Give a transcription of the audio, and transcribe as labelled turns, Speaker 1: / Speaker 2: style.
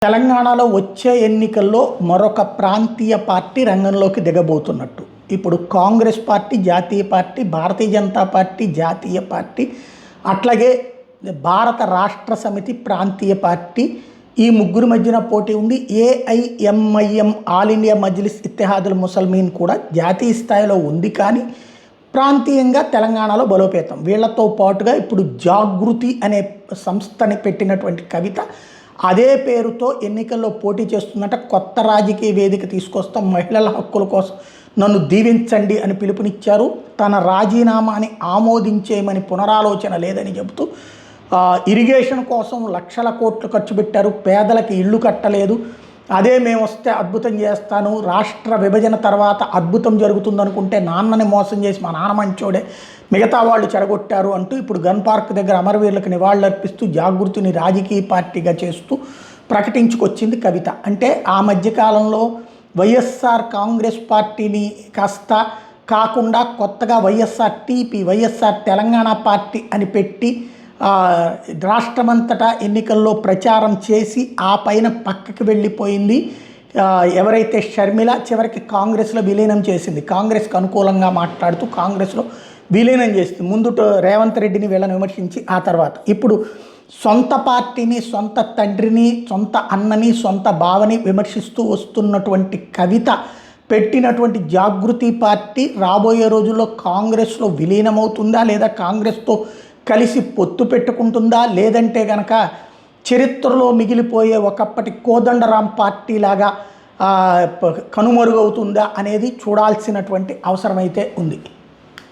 Speaker 1: తెలంగాణలో వచ్చే ఎన్నికల్లో మరొక ప్రాంతీయ పార్టీ రంగంలోకి దిగబోతున్నట్టు. ఇప్పుడు కాంగ్రెస్ పార్టీ జాతీయ పార్టీ, భారతీయ జనతా పార్టీ జాతీయ పార్టీ, అట్లాగే భారత రాష్ట్ర సమితి ప్రాంతీయ పార్టీ, ఈ ముగ్గురు మధ్యన పోటీ ఉంది. AIMIM all India Majlis Ittehadul Muslimeen కూడా జాతీయ స్థాయిలో ఉంది, కానీ ప్రాంతీయంగా తెలంగాణలో బలోపేతం. వీళ్లతో పాటుగా ఇప్పుడు జాగృతి అనే సంస్థని పెట్టినటువంటి కవిత అదే పేరుతో ఎన్నికల్లో పోటీ చేస్తుందంట. కొత్త రాజకీయ వేదిక తీసుకొస్తాం, మహిళల హక్కుల కోసం నన్ను దీవించండి అని పిలుపునిచ్చారు. తన రాజీనామాని ఆమోదించేయమని పునరాలోచన లేదని చెబుతూ ఇరిగేషన్ కోసం లక్షల కోట్లు ఖర్చు పెట్టారు, పేదలకి ఇళ్ళు కట్టలేదు, అదే మేము వస్తే అద్భుతం చేస్తాను, రాష్ట్ర విభజన తర్వాత అద్భుతం జరుగుతుందనుకుంటే నాన్నని మోసం చేసి మా నాన్న మంచోడే, మిగతా వాళ్ళు చెడగొట్టారు అంటూ ఇప్పుడు గన్ పార్క్ దగ్గర అమరవీరులకు నివాళులర్పిస్తూ జాగృతిని రాజకీయ పార్టీగా చేస్తూ ప్రకటించుకొచ్చింది కవిత. అంటే ఆ మధ్యకాలంలో వైఎస్ఆర్ కాంగ్రెస్ పార్టీని కాస్త కాకుండా కొత్తగా వైఎస్ఆర్టీపీ, వైఎస్ఆర్ తెలంగాణ పార్టీ అని పెట్టి రాష్ట్రమంతటా ఎన్నికల్లో ప్రచారం చేసి ఆ పైన పక్కకి వెళ్ళిపోయింది. ఎవరైతే షర్మిల చివరికి కాంగ్రెస్లో విలీనం చేసింది, కాంగ్రెస్కి అనుకూలంగా మాట్లాడుతూ కాంగ్రెస్లో విలీనం చేసింది. ముందు రేవంత్ రెడ్డిని వీళ్ళని విమర్శించి ఆ తర్వాత ఇప్పుడు సొంత పార్టీని, సొంత తండ్రిని, సొంత అన్నని, సొంత బావని విమర్శిస్తూ వస్తున్నటువంటి కవిత పెట్టినటువంటి జాగృతి పార్టీ రాబోయే రోజుల్లో కాంగ్రెస్లో విలీనమవుతుందా, లేదా కాంగ్రెస్తో కలిసి పొత్తు పెట్టుకుంటుందా, లేదంటే కనుక చరిత్రలో మిగిలిపోయే ఒకప్పటి కోదండరాం పార్టీలాగా కనుమరుగవుతుందా అనేది చూడాల్సినటువంటి అవసరమైతే ఉంది.